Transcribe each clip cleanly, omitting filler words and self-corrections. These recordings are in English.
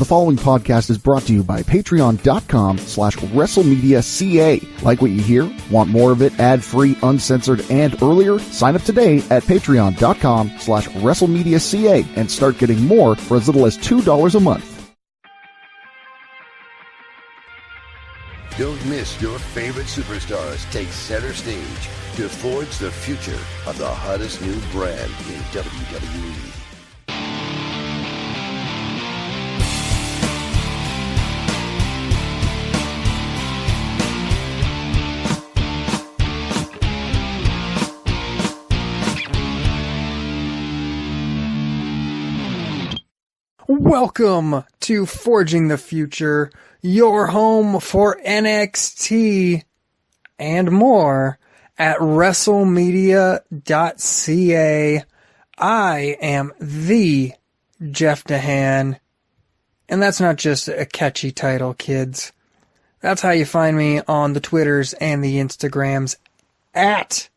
The following podcast is brought to you by patreon.com/WrestleMedia.ca. Like what you hear? Want more of it ad-free, uncensored, and earlier? Sign up today at patreon.com/WrestleMedia.ca and start getting more for as little as $2 a month. Don't miss your favorite superstars take center stage to forge the future of the hottest new brand in WWE. Welcome to Forging the Future, your home for NXT and more at WrestleMedia.ca. I am the Jeff Dehan, and that's not just a catchy title, kids. That's how you find me on the Twitters and the Instagrams at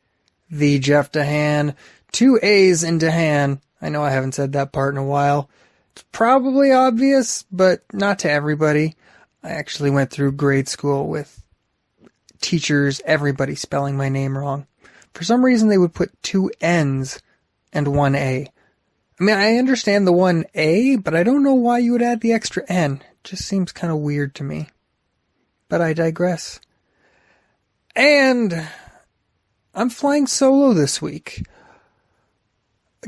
the Jeff Dehan. 2 A's in Dehan. I know I haven't said that part in a while. It's probably obvious, but not to everybody. I actually went through grade school with teachers, everybody spelling my name wrong. For some reason, they would put 2 N's and 1 A. I mean, I understand the 1 A, but I don't know why you would add the extra N. It just seems kind of weird to me. But I digress. And I'm flying solo this week.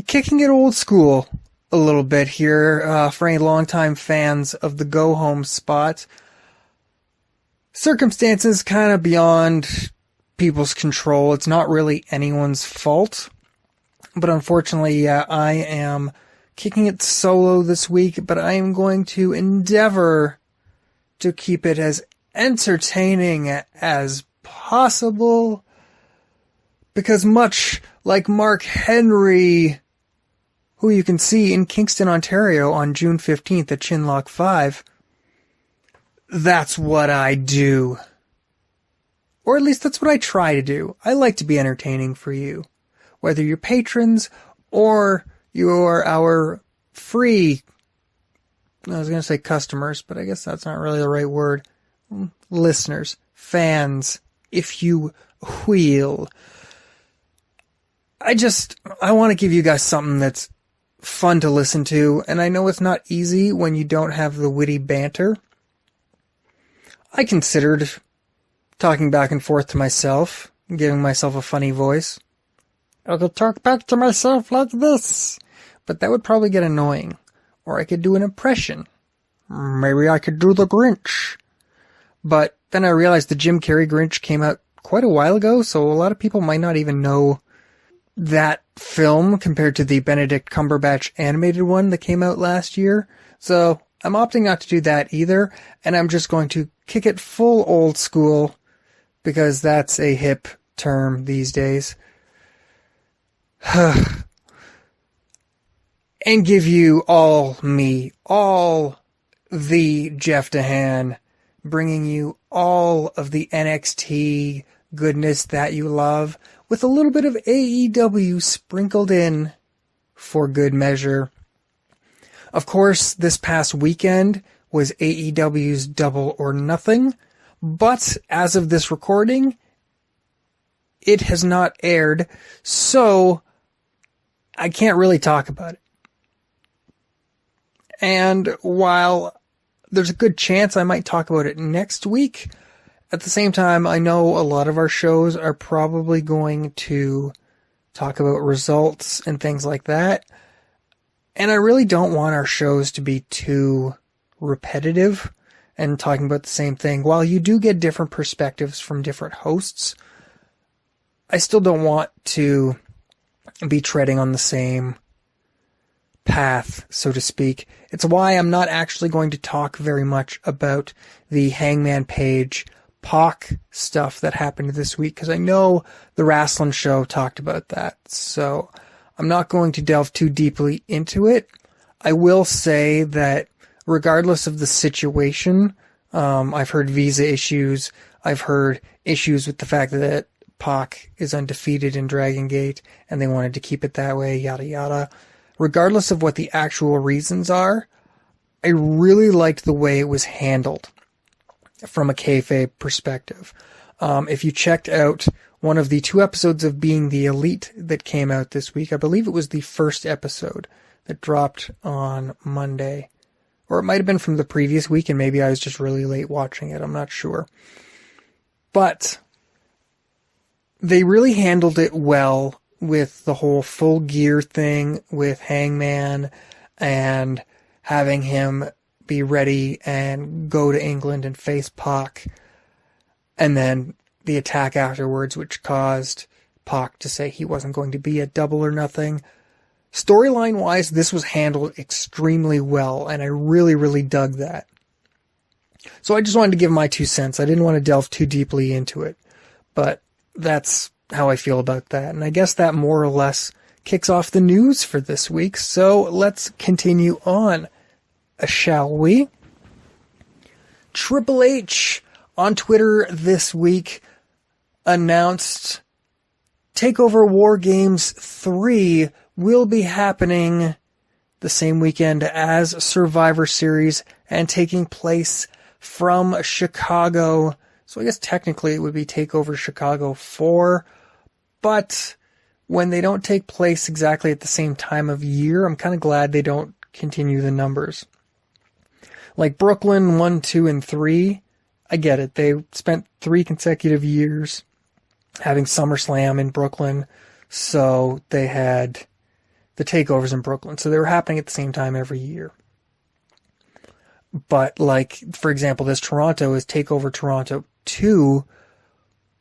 Kicking it old school a little bit here for any longtime fans of the go-home spot. Circumstances kind of beyond people's control. It's not really anyone's fault. But unfortunately, I am kicking it solo this week, but I am going to endeavor to keep it as entertaining as possible. Because much like Mark Henry, who you can see in Kingston, Ontario on June 15th at Chinlock 5, that's what I do. Or at least that's what I try to do. I like to be entertaining for you. Whether you're patrons or you're our free, I was going to say customers, but I guess that's not really the right word. Listeners, fans, if you will. I want to give you guys something that's fun to listen to, and I know it's not easy when you don't have the witty banter. I considered talking back and forth to myself, giving myself a funny voice. I could talk back to myself like this, but that would probably get annoying. Or I could do an impression. Maybe I could do the Grinch. But then I realized the Jim Carrey Grinch came out quite a while ago, so a lot of people might not even know that film compared to the Benedict Cumberbatch animated one that came out last year. So I'm opting not to do that either, and I'm just going to kick it full old school because that's a hip term these days. And give you all the Jeff Dehan, bringing you all of the NXT goodness that you love, with a little bit of AEW sprinkled in for good measure. Of course, this past weekend was AEW's Double or Nothing, but as of this recording, it has not aired, so I can't really talk about it. And while there's a good chance I might talk about it next week, at the same time, I know a lot of our shows are probably going to talk about results and things like that. And I really don't want our shows to be too repetitive and talking about the same thing. While you do get different perspectives from different hosts, I still don't want to be treading on the same path, so to speak. It's why I'm not actually going to talk very much about the Hangman Page Pac stuff that happened this week, because I know the Wrestling Show talked about that. So I'm not going to delve too deeply into it. I will say that regardless of the situation, I've heard visa issues. I've heard issues with the fact that Pac is undefeated in Dragon Gate and they wanted to keep it that way, yada yada. Regardless of what the actual reasons are, I really liked the way it was handled from a kayfabe perspective. If you checked out one of the 2 episodes of Being the Elite that came out this week, I believe it was the first episode that dropped on Monday. Or it might have been from the previous week, and maybe I was just really late watching it. I'm not sure. But they really handled it well with the whole full gear thing with Hangman and having him be ready and go to England and face Pac. And then the attack afterwards, which caused Pac to say he wasn't going to be at Double or Nothing. Storyline-wise, this was handled extremely well, and I really, really dug that. So I just wanted to give my 2 cents. I didn't want to delve too deeply into it, but that's how I feel about that. And I guess that more or less kicks off the news for this week. So let's continue on, shall we? Triple H on Twitter this week announced TakeOver War Games 3 will be happening the same weekend as Survivor Series and taking place from Chicago. So I guess technically it would be TakeOver Chicago 4, but when they don't take place exactly at the same time of year, I'm kind of glad they don't continue the numbers. Like Brooklyn 1, 2, and 3, I get it. They spent 3 consecutive years having SummerSlam in Brooklyn, so they had the takeovers in Brooklyn. So they were happening at the same time every year. But like, for example, this Toronto is TakeOver Toronto 2,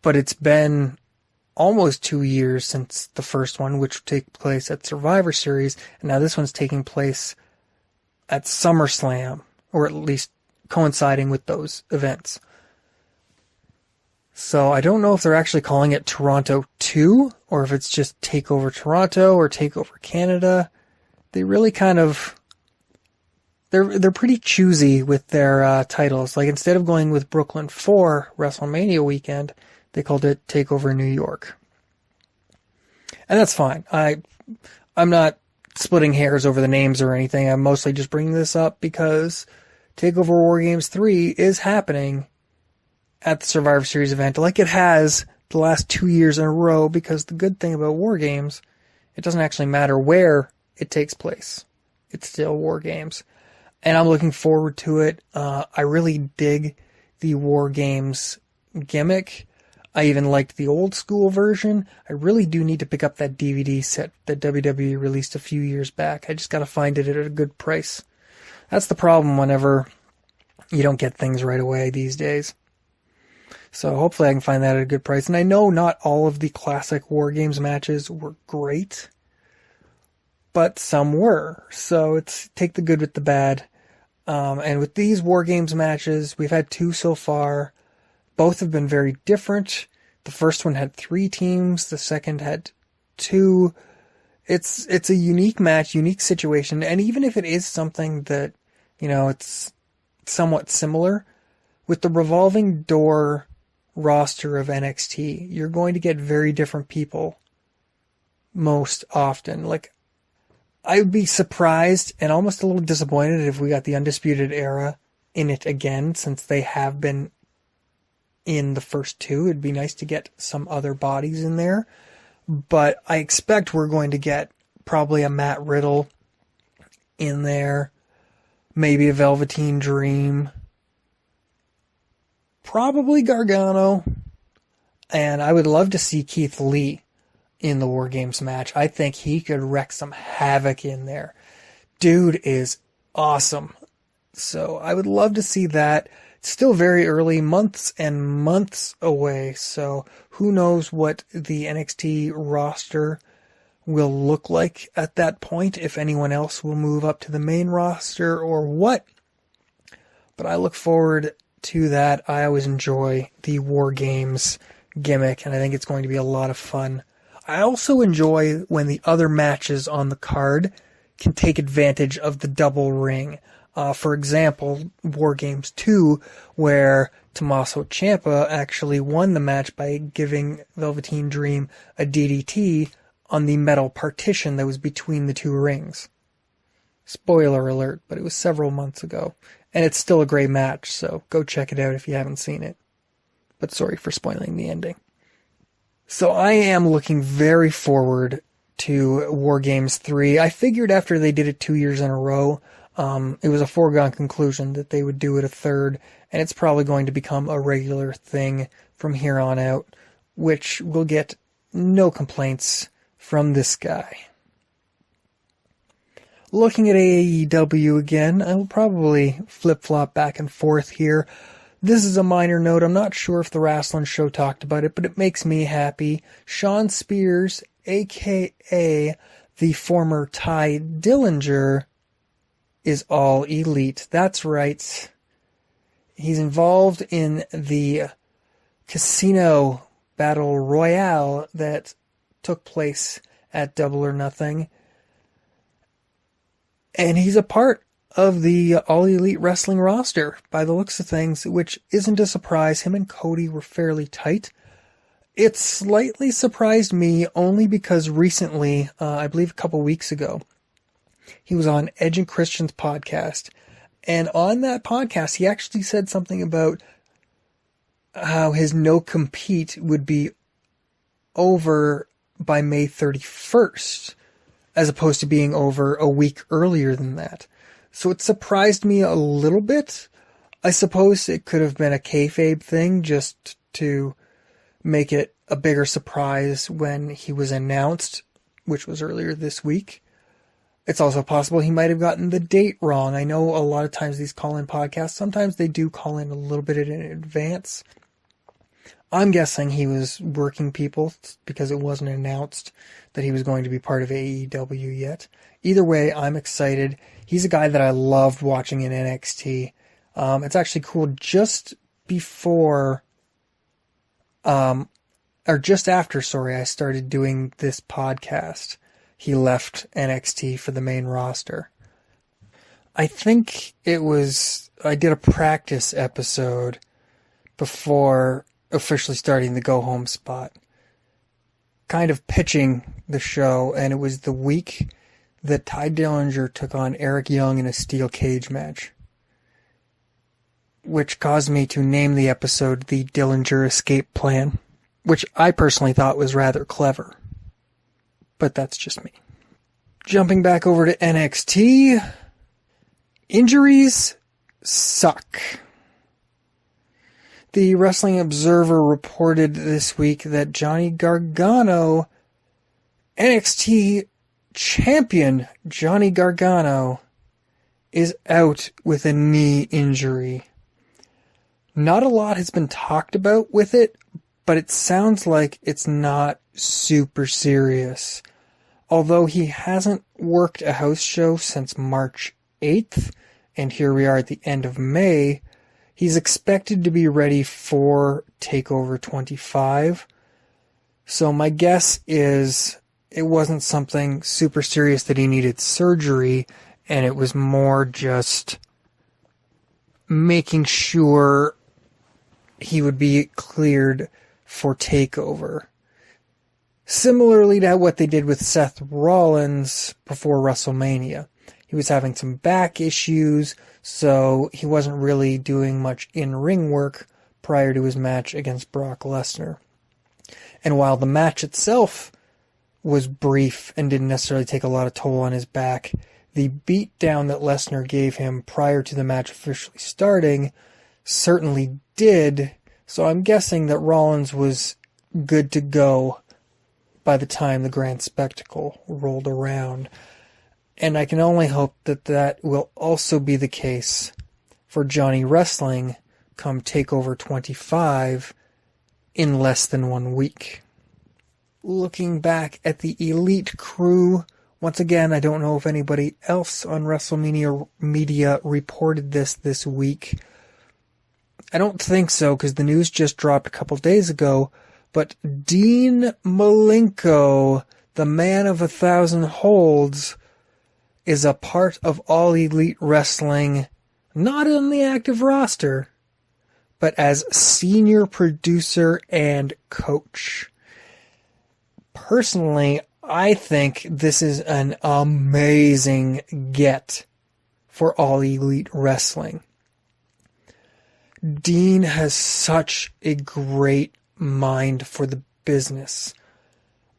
but it's been almost 2 years since the first one, which would take place at Survivor Series, and now this one's taking place at SummerSlam, or at least coinciding with those events. So I don't know if they're actually calling it Toronto 2, or if it's just TakeOver Toronto or TakeOver Canada. They really kind of, they're pretty choosy with their titles. Like instead of going with Brooklyn 4 WrestleMania weekend, they called it TakeOver New York. And that's fine. I'm not splitting hairs over the names or anything. I'm mostly just bringing this up because TakeOver War Games 3 is happening at the Survivor Series event like it has the last 2 years in a row, because the good thing about War Games, it doesn't actually matter where it takes place. It's still War Games. And I'm looking forward to it. I really dig the War Games gimmick. I even liked the old school version. I really do need to pick up that DVD set that WWE released a few years back. I just gotta find it at a good price. That's the problem whenever you don't get things right away these days. So hopefully I can find that at a good price. And I know not all of the classic War Games matches were great, but some were. So it's take the good with the bad. And with these War Games matches, we've had 2 so far. Both have been very different. The first one had 3 teams. The second had 2. It's a unique match, unique situation. And even if it is something that, it's somewhat similar, with the revolving door roster of NXT, you're going to get very different people most often. Like, I would be surprised and almost a little disappointed if we got the Undisputed Era in it again, since they have been in the first 2. It'd be nice to get some other bodies in there. But I expect we're going to get probably a Matt Riddle in there, maybe a Velveteen Dream, probably Gargano, and I would love to see Keith Lee in the War Games match. I think he could wreak some havoc in there. Dude is awesome. So I would love to see that. It's still very early, months and months away, so who knows what the NXT roster will look like at that point, if anyone else will move up to the main roster or what. But I look forward to that. I always enjoy the War Games gimmick, and I think it's going to be a lot of fun. I also enjoy when the other matches on the card can take advantage of the double ring. For example, War Games 2, where Tommaso Ciampa actually won the match by giving Velveteen Dream a DDT on the metal partition that was between the 2 rings. Spoiler alert, but it was several months ago. And it's still a great match, so go check it out if you haven't seen it. But sorry for spoiling the ending. So I am looking very forward to War Games 3. I figured after they did it 2 years in a row, it was a foregone conclusion that they would do it a third, and it's probably going to become a regular thing from here on out, which will get no complaints from this guy. Looking at AEW again, I will probably flip-flop back and forth here. This is a minor note. I'm not sure if the Wrestling Show talked about it, but it makes me happy. Sean Spears, a.k.a. the former Ty Dillinger, is All Elite. That's right. He's involved in the casino battle royale that took place at Double or Nothing. And he's a part of the All Elite Wrestling roster, by the looks of things, which isn't a surprise. Him and Cody were fairly tight. It slightly surprised me only because recently, I believe a couple weeks ago, he was on Edge and Christian's podcast. And on that podcast, he actually said something about how his no-compete would be over by May 31st, as opposed to being over a week earlier than that. So it surprised me a little bit. I suppose it could have been a kayfabe thing just to make it a bigger surprise when he was announced, which was earlier this week. It's also possible he might have gotten the date wrong. I know a lot of times these call-in podcasts, sometimes they do call in a little bit in advance. I'm guessing he was working people because it wasn't announced that he was going to be part of AEW yet. Either way, I'm excited. He's a guy that I loved watching in NXT. It's actually cool. Just before, or just after, I started doing this podcast, he left NXT for the main roster. I think I did a practice episode before officially starting the go home spot, kind of pitching the show, and it was the week that Ty Dillinger took on Eric Young in a steel cage match, which caused me to name the episode The Dillinger Escape Plan, which I personally thought was rather clever. But that's just me. Jumping back over to NXT, injuries suck. The Wrestling Observer reported this week that Johnny Gargano, NXT champion Johnny Gargano, is out with a knee injury. Not a lot has been talked about with it, but it sounds like it's not super serious. Although he hasn't worked a house show since March 8th, and here we are at the end of May, he's expected to be ready for TakeOver 25. So my guess is it wasn't something super serious that he needed surgery, and it was more just making sure he would be cleared for TakeOver. Similarly to what they did with Seth Rollins before WrestleMania. He was having some back issues, so he wasn't really doing much in-ring work prior to his match against Brock Lesnar. And while the match itself was brief and didn't necessarily take a lot of toll on his back, the beatdown that Lesnar gave him prior to the match officially starting certainly did, so I'm guessing that Rollins was good to go by the time the Grand Spectacle rolled around. And I can only hope that that will also be the case for Johnny Wrestling come TakeOver 25 in less than 1 week. Looking back at the Elite crew, once again, I don't know if anybody else on WrestleMedia Media reported this week. I don't think so, because the news just dropped a couple days ago, but Dean Malenko, the man of 1,000 holds, is a part of All Elite Wrestling, not on the active roster, but as senior producer and coach. Personally, I think this is an amazing get for All Elite Wrestling. Dean has such a great mind for the business.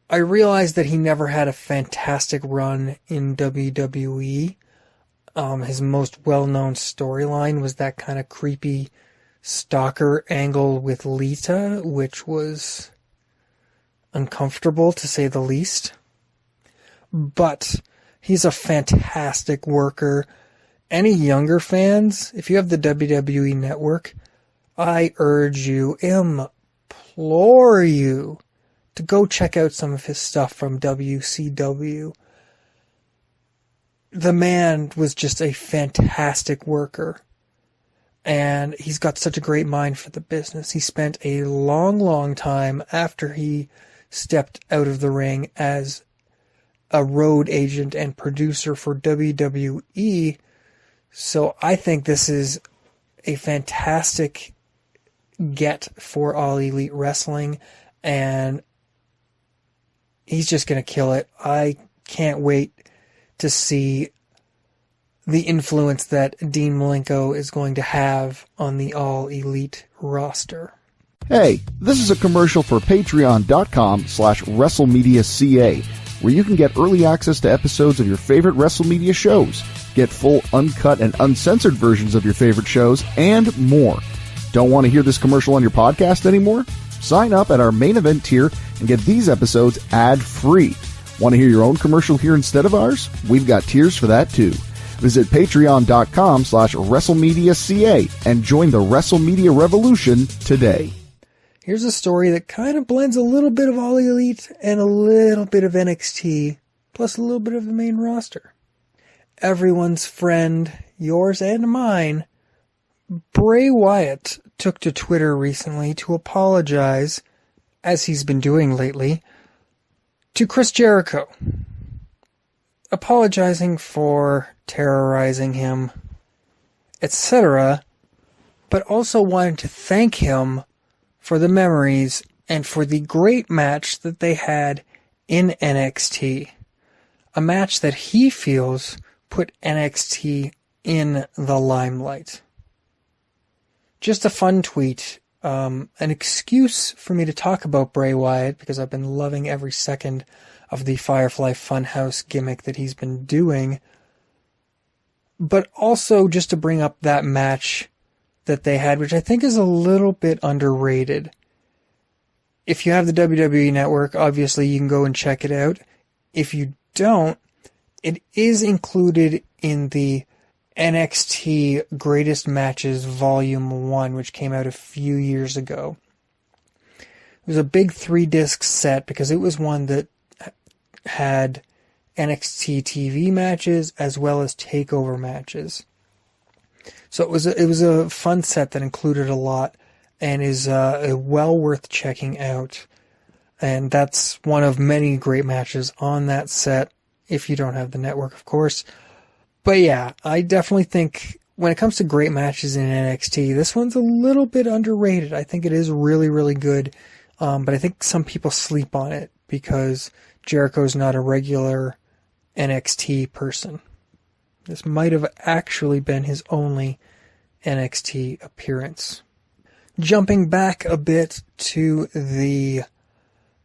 I realized that he never had a fantastic run in WWE. His most well-known storyline was that kind of creepy stalker angle with Lita, which was uncomfortable to say the least. But he's a fantastic worker. Any younger fans, if you have the WWE Network, I urge you, implore you, to go check out some of his stuff from WCW. The man was just a fantastic worker. And he's got such a great mind for the business. He spent a long, long time after he stepped out of the ring as a road agent and producer for WWE. So I think this is a fantastic get for All Elite Wrestling, and he's just going to kill it. I can't wait to see the influence that Dean Malenko is going to have on the All Elite roster. Hey, this is a commercial for patreon.com/WrestleMedia.ca, where you can get early access to episodes of your favorite WrestleMedia shows, get full uncut and uncensored versions of your favorite shows, and more. Don't want to hear this commercial on your podcast anymore? Sign up at our main event tier and get these episodes ad-free. Want to hear your own commercial here instead of ours? We've got tiers for that too. Visit patreon.com/WrestleMedia.ca and join the WrestleMedia revolution today. Here's a story that kind of blends a little bit of All Elite and a little bit of NXT, plus a little bit of the main roster. Everyone's friend, yours and mine, Bray Wyatt took to Twitter recently to apologize, as he's been doing lately, to Chris Jericho. Apologizing for terrorizing him, etc., but also wanted to thank him for the memories and for the great match that they had in NXT. A match that he feels put NXT in the limelight. Just a fun tweet. An excuse for me to talk about Bray Wyatt, because I've been loving every second of the Firefly Funhouse gimmick that he's been doing. But also just to bring up that match that they had, which I think is a little bit underrated. If you have the WWE Network, obviously you can go and check it out. If you don't, it is included in the NXT Greatest Matches Volume 1, which came out a few years ago. It was a big 3-disc set because it was one that had NXT TV matches as well as takeover matches. So it was a fun set that included a lot and is well worth checking out. And that's one of many great matches on that set, if you don't have the network, of course. But yeah, I definitely think when it comes to great matches in NXT, this one's a little bit underrated. I think it is really, really good. But I think some people sleep on it because Jericho's not a regular NXT person. This might have actually been his only NXT appearance. Jumping back a bit to the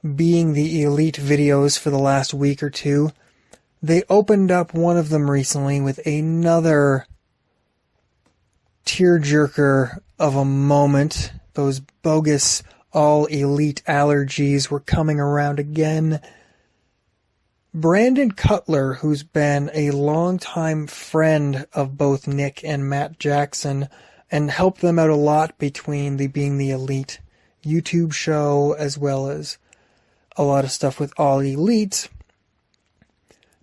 Being the Elite videos for the last week or two, they opened up one of them recently with another tearjerker of a moment. Those bogus All Elite allergies were coming around again. Brandon Cutler, who's been a longtime friend of both Nick and Matt Jackson and helped them out a lot between the Being the Elite YouTube show as well as a lot of stuff with All Elite,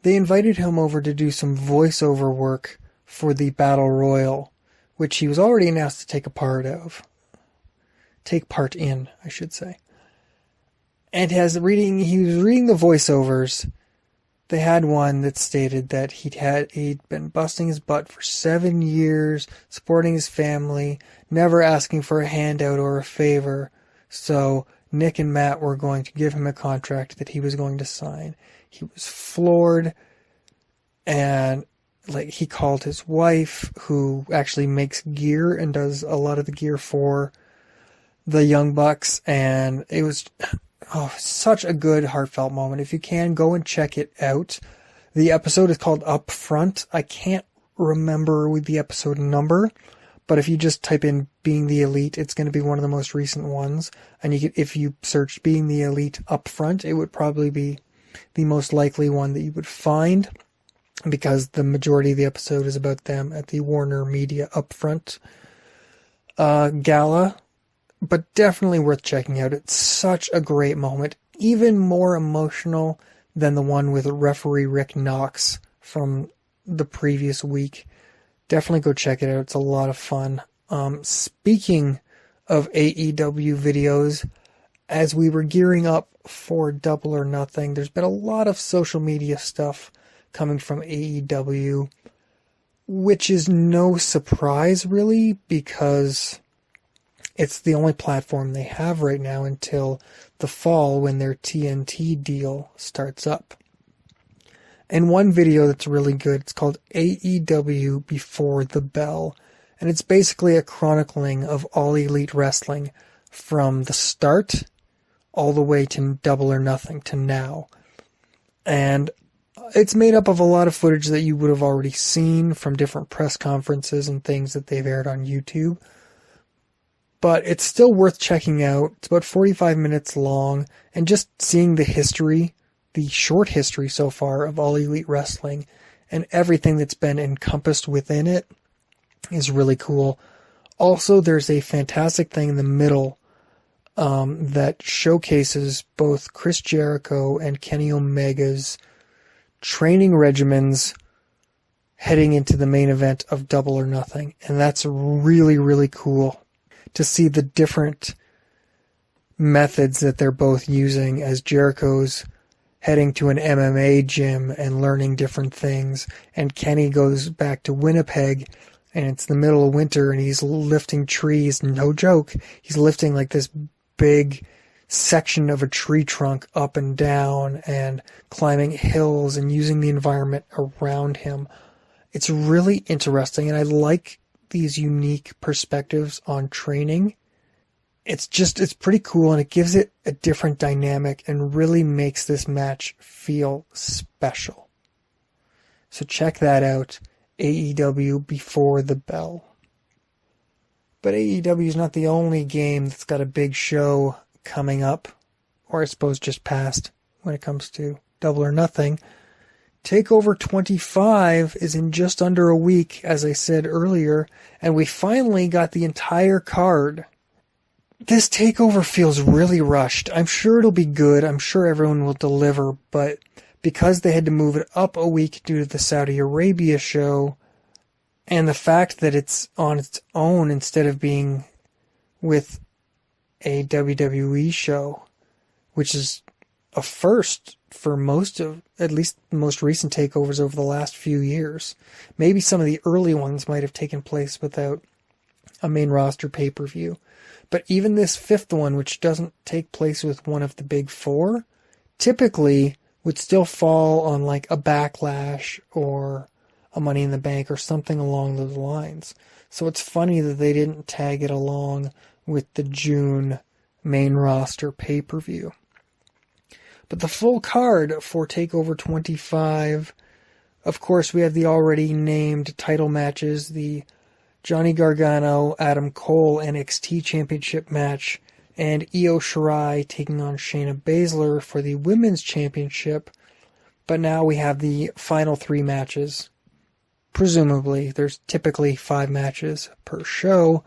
they invited him over to do some voiceover work for the Battle Royal, which he was already announced to take part in, I should say. And he was reading the voiceovers. They had one that stated that he'd been busting his butt for 7 years, supporting his family, never asking for a handout or a favor. So Nick and Matt were going to give him a contract that he was going to sign. He was floored, and he called his wife, who actually makes gear and does a lot of the gear for the Young Bucks, and it was such a good, heartfelt moment. If you can, go and check it out. The episode is called Up Front. I can't remember with the episode number, but if you just type in Being the Elite, it's going to be one of the most recent ones. And if you search Being the Elite Up Front, it would probably be the most likely one that you would find, because the majority of the episode is about them at the Warner Media Upfront gala. But definitely worth checking out. It's such a great moment. Even more emotional than the one with referee Rick Knox from the previous week. Definitely go check it out. It's a lot of fun. Speaking of AEW videos, as we were gearing up for Double or Nothing, there's been a lot of social media stuff coming from AEW, which is no surprise really, because it's the only platform they have right now until the fall when their TNT deal starts up. And one video that's really good, it's called AEW Before the Bell. And it's basically a chronicling of All Elite Wrestling from the start all the way to Double or Nothing to now. And it's made up of a lot of footage that you would have already seen from different press conferences and things that they've aired on YouTube. But it's still worth checking out. It's about 45 minutes long, and just seeing the history, the short history so far of All Elite Wrestling and everything that's been encompassed within it is really cool. Also, there's a fantastic thing in the middle that showcases both Chris Jericho and Kenny Omega's training regimens heading into the main event of Double or Nothing. And that's really, really cool to see the different methods that they're both using, as Jericho's heading to an MMA gym and learning different things, and Kenny goes back to Winnipeg, and it's the middle of winter, and he's lifting trees. No joke. He's lifting like this big section of a tree trunk up and down and climbing hills and using the environment around him. It's really interesting, and I like these unique perspectives on training. It's pretty cool, and it gives it a different dynamic and really makes this match feel special. So check that out, AEW Before the Bell. But AEW is not the only game that's got a big show coming up, or I suppose just past when it comes to Double or Nothing. TakeOver 25 is in just under a week, as I said earlier, and we finally got the entire card. This TakeOver feels really rushed. I'm sure it'll be good. I'm sure everyone will deliver, but because they had to move it up a week due to the Saudi Arabia show, and the fact that it's on its own instead of being with a WWE show, which is a first for most of, at least the most recent takeovers over the last few years. Maybe some of the early ones might have taken place without a main roster pay-per-view. But even this fifth one, which doesn't take place with one of the big four, typically would still fall on like a Backlash or a Money in the Bank or something along those lines. So it's funny that they didn't tag it along with the June main roster pay-per-view. But the full card for TakeOver 25, of course, we have the already named title matches, the Johnny Gargano, Adam Cole NXT Championship match, and Io Shirai taking on Shayna Baszler for the Women's Championship. But now we have the final three matches. Presumably, there's typically 5 matches per show.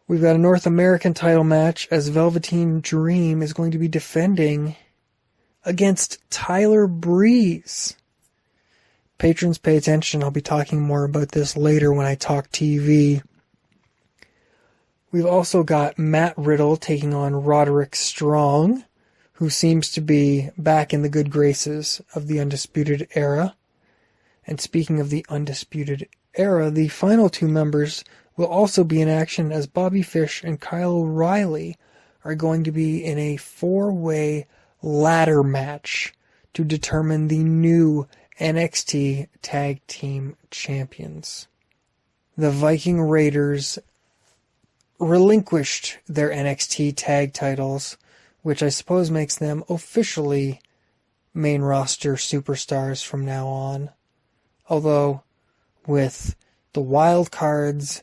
We've got a North American title match, as Velveteen Dream is going to be defending against Tyler Breeze. Patrons, pay attention. I'll be talking more about this later when I talk TV. We've also got Matt Riddle taking on Roderick Strong, who seems to be back in the good graces of the Undisputed Era. And speaking of the Undisputed Era, the final 2 members will also be in action, as Bobby Fish and Kyle O'Reilly are going to be in a 4-way ladder match to determine the new NXT Tag Team Champions. The Viking Raiders relinquished their NXT tag titles, which I suppose makes them officially main roster superstars from now on. Although, with the wild cards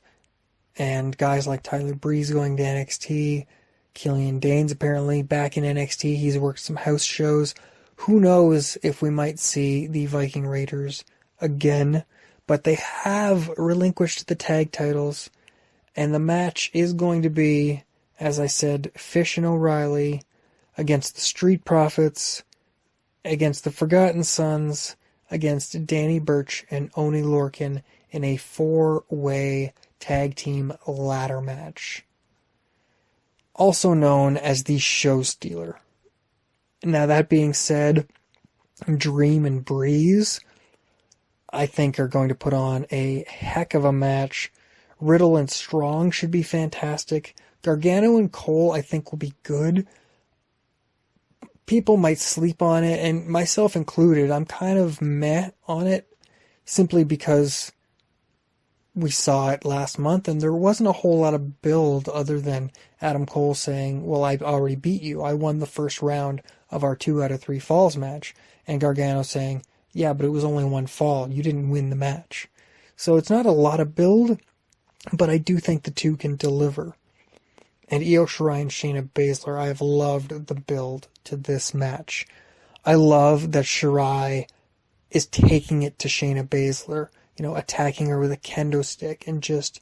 and guys like Tyler Breeze going to NXT, Killian Dane's apparently back in NXT, he's worked some house shows. Who knows if we might see the Viking Raiders again, but they have relinquished the tag titles, and the match is going to be, as I said, Fish and O'Reilly against the Street Profits, against the Forgotten Sons, against Danny Burch and Oney Lorcan in a 4-way tag team ladder match, also known as the Show Stealer. Now, that being said, Dream and Breeze, I think, are going to put on a heck of a match. Riddle and Strong should be fantastic. Gargano and Cole, I think, will be good. People might sleep on it, and myself included. I'm kind of meh on it, simply because we saw it last month, and there wasn't a whole lot of build other than Adam Cole saying, well, I already beat you. I won the first round of our 2 out of 3 falls match. And Gargano saying, yeah, but it was only 1 fall. You didn't win the match. So it's not a lot of build, but I do think the two can deliver. And Io Shirai and Shayna Baszler, I have loved the build to this match. I love that Shirai is taking it to Shayna Baszler, attacking her with a kendo stick and just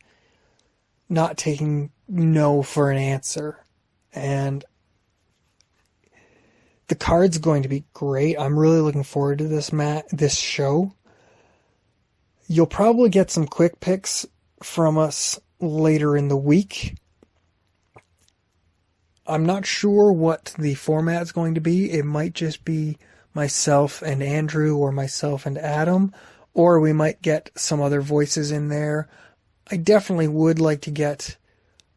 not taking no for an answer. And the card's going to be great. I'm really looking forward to this show. You'll probably get some quick picks from us later in the week. I'm not sure what the format's going to be. It might just be myself and Andrew, or myself and Adam, or we might get some other voices in there. I definitely would like to get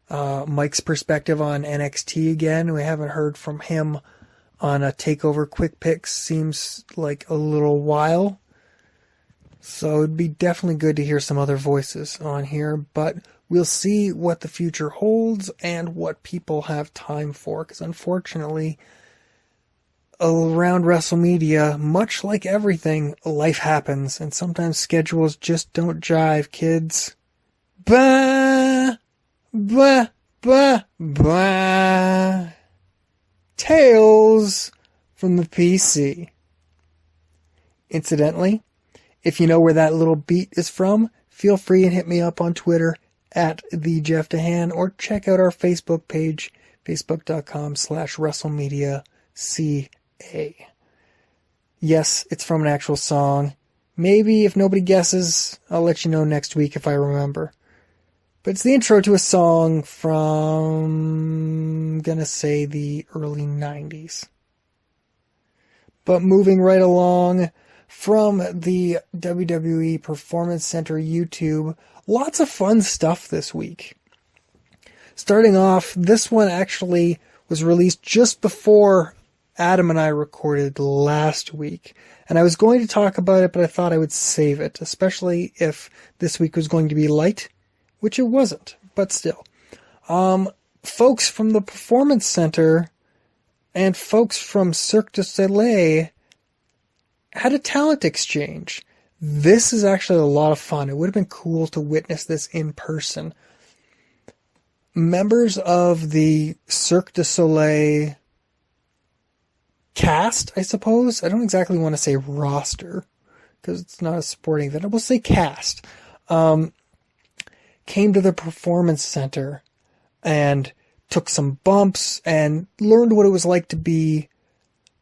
Mike's perspective on NXT again. We haven't heard from him on a TakeOver Quick Picks, seems like a little while. So it'd be definitely good to hear some other voices on here, but we'll see what the future holds and what people have time for, because unfortunately, around WrestleMedia, much like everything, life happens, and sometimes schedules just don't jive, kids. Bah! Bah! Bah! Bah! Tales from the PC. Incidentally, if you know where that little beat is from, feel free and hit me up on Twitter at @TheJeffDehan, or check out our Facebook page, facebook.com/WrestleMedia.ca. Yes, it's from an actual song. Maybe if nobody guesses, I'll let you know next week if I remember. But it's the intro to a song from, I'm gonna say, the early 90s. But moving right along, from the WWE Performance Center YouTube, lots of fun stuff this week. Starting off, this one actually was released just before Adam and I recorded last week. And I was going to talk about it, but I thought I would save it, especially if this week was going to be light, which it wasn't, but still. Folks from the Performance Center and folks from Cirque du Soleil had a talent exchange. This is actually a lot of fun. It would have been cool to witness this in person. Members of the Cirque du Soleil cast, I suppose. I don't exactly want to say roster, because it's not a sporting event. I will say cast. Came to the Performance Center and took some bumps and learned what it was like to be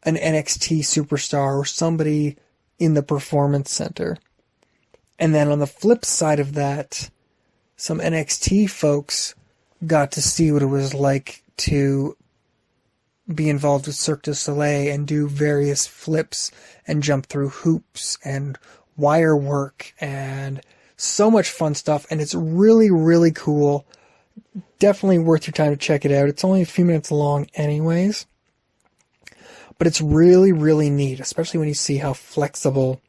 an NXT superstar or somebody in the Performance Center. And then on the flip side of that, some NXT folks got to see what it was like to be involved with Cirque du Soleil and do various flips and jump through hoops and wire work and so much fun stuff. And it's really, really cool. definitely worth your time to check it out. It's only a few minutes long anyways. But it's really, really neat, especially when you see how flexible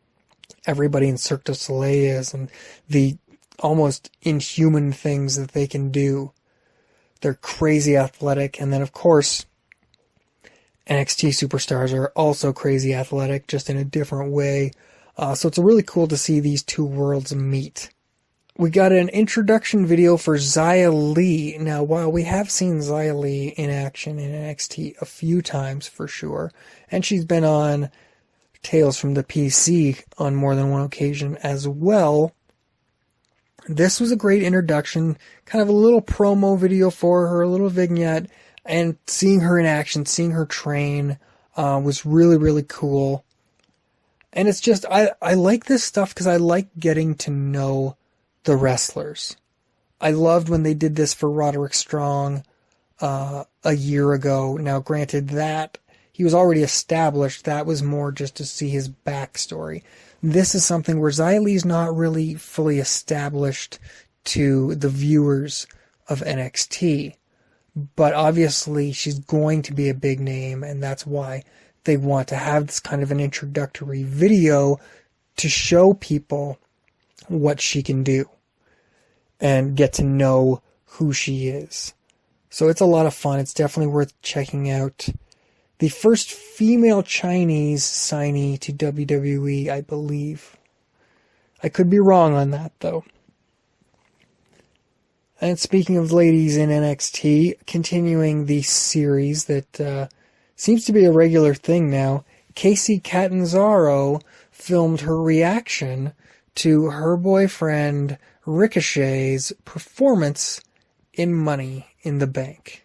everybody in Cirque du Soleil is and the almost inhuman things that they can do. They're crazy athletic. And then, of course, NXT superstars are also crazy athletic, just in a different way. So it's really cool to see these two worlds meet. We got an introduction video for Xia Li. Now, while we have seen Xia Li in action in NXT a few times for sure, and she's been on Tales from the PC on more than one occasion as well, this was a great introduction, kind of a little promo video for her, a little vignette, and seeing her in action, seeing her train, was really, really cool. And it's just, I like this stuff because I like getting to know the wrestlers. I loved when they did this for Roderick Strong a year ago. Now, granted, that he was already established. That was more just to see his backstory. This is something where Xia Li's not really fully established to the viewers of NXT. But obviously, she's going to be a big name, and that's why they want to have this kind of an introductory video to show people what she can do and get to know who she is. So it's a lot of fun. It's definitely worth checking out. The first female Chinese signee to WWE, I believe. I could be wrong on that, though. And speaking of ladies in NXT, continuing the series that seems to be a regular thing now, Kacy Catanzaro filmed her reaction to her boyfriend Ricochet's performance in Money in the Bank.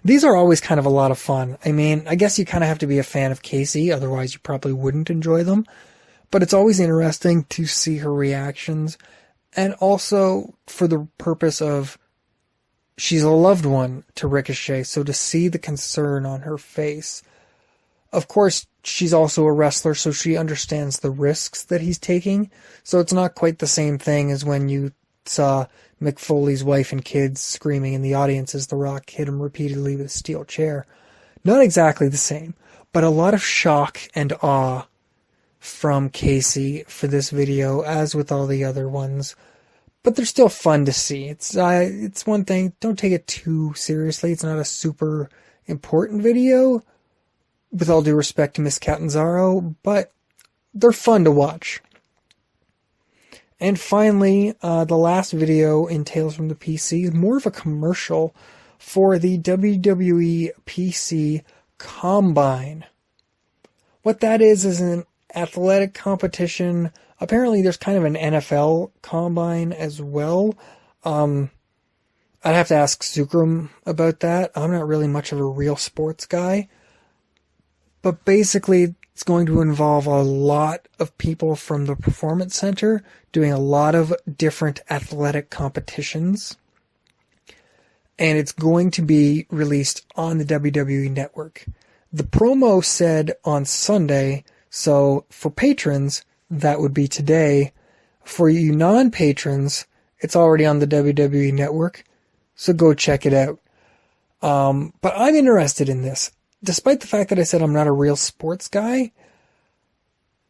These are always kind of a lot of fun. I mean, I guess you kind of have to be a fan of Kacy, otherwise you probably wouldn't enjoy them. But it's always interesting to see her reactions, and also for the purpose of she's a loved one to Ricochet, so to see the concern on her face. Of course, she's also a wrestler, so she understands the risks that he's taking. So it's not quite the same thing as when you saw Mick Foley's wife and kids screaming in the audience as The Rock hit him repeatedly with a steel chair. Not exactly the same, but a lot of shock and awe from Kacy for this video, as with all the other ones. But they're still fun to see. It's one thing, don't take it too seriously. It's not a super important video, with all due respect to Miss Catanzaro, but they're fun to watch. And finally, the last video in Tales from the PC is more of a commercial for the WWE PC Combine. What that is an athletic competition. Apparently there's kind of an NFL Combine as well. I'd have to ask Sukram about that. I'm not really much of a real sports guy. But basically, it's going to involve a lot of people from the Performance Center doing a lot of different athletic competitions. And it's going to be released on the WWE Network. The promo said on Sunday, so for patrons, that would be today. For you non-patrons, it's already on the WWE Network, so go check it out. But I'm interested in this. Despite the fact that I said I'm not a real sports guy,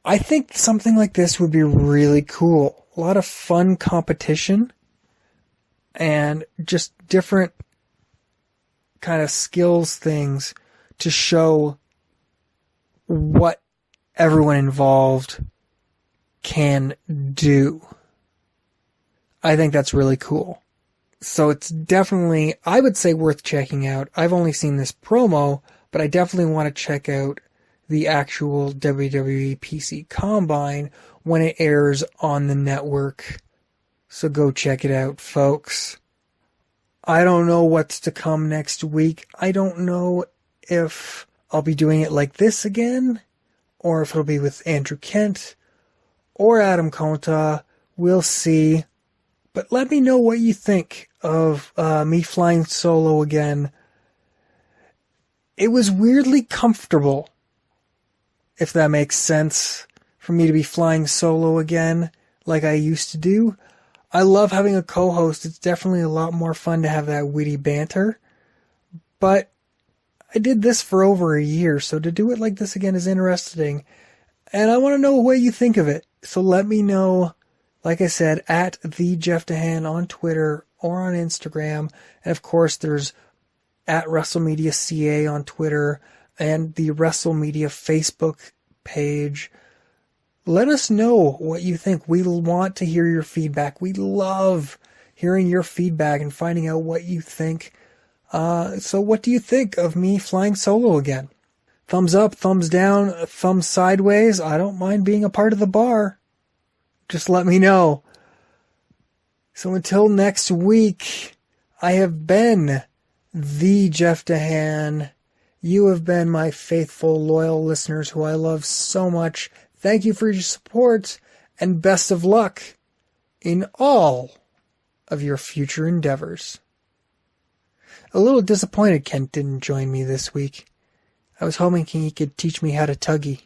I think something like this would be really cool. A lot of fun competition and just different kind of skills things to show what everyone involved can do. I think that's really cool. So it's definitely, I would say, worth checking out. I've only seen this promo, but I definitely want to check out the actual WWE PC Combine when it airs on the network. So go check it out, folks. I don't know what's to come next week. I don't know if I'll be doing it like this again, or if it'll be with Andrew Kent or Adam Conta. We'll see. But let me know what you think of me flying solo again. It was weirdly comfortable, if that makes sense, for me to be flying solo again like I used to do. I love having a co-host. It's definitely a lot more fun to have that witty banter. But I did this for over a year, so to do it like this again is interesting. And I want to know what you think of it. So let me know, like I said, at the Jeff Dehan on Twitter or on Instagram. And of course, there's at WrestleMedia.ca on Twitter and the WrestleMedia Facebook page. Let us know what you think. We want to hear your feedback. We love hearing your feedback and finding out what you think. So what do you think of me flying solo again? Thumbs up, thumbs down, thumbs sideways. I don't mind being a part of the bar. Just let me know. So until next week, I have been the Jeff Dehan. You have been my faithful, loyal listeners who I love so much. Thank you for your support, and best of luck in all of your future endeavors. A little disappointed Kent didn't join me this week. I was hoping he could teach me how to tuggy.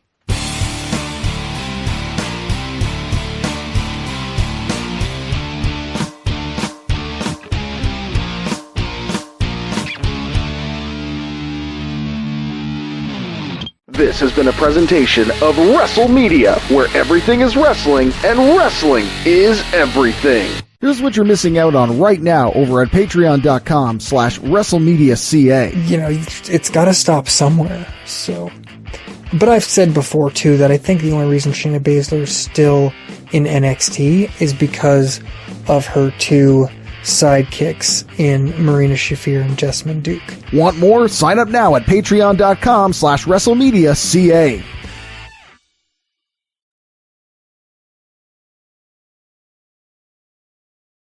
This has been a presentation of WrestleMedia, where everything is wrestling and wrestling is everything. Here's what you're missing out on right now over at patreon.com/WrestleMedia.ca. You know, it's got to stop somewhere. So, but I've said before too that I think the only reason Shayna Baszler is still in NXT is because of her two sidekicks in Marina Shafir and Jessamine Duke. Want more? Sign up now at patreon.com/WrestleMedia.ca.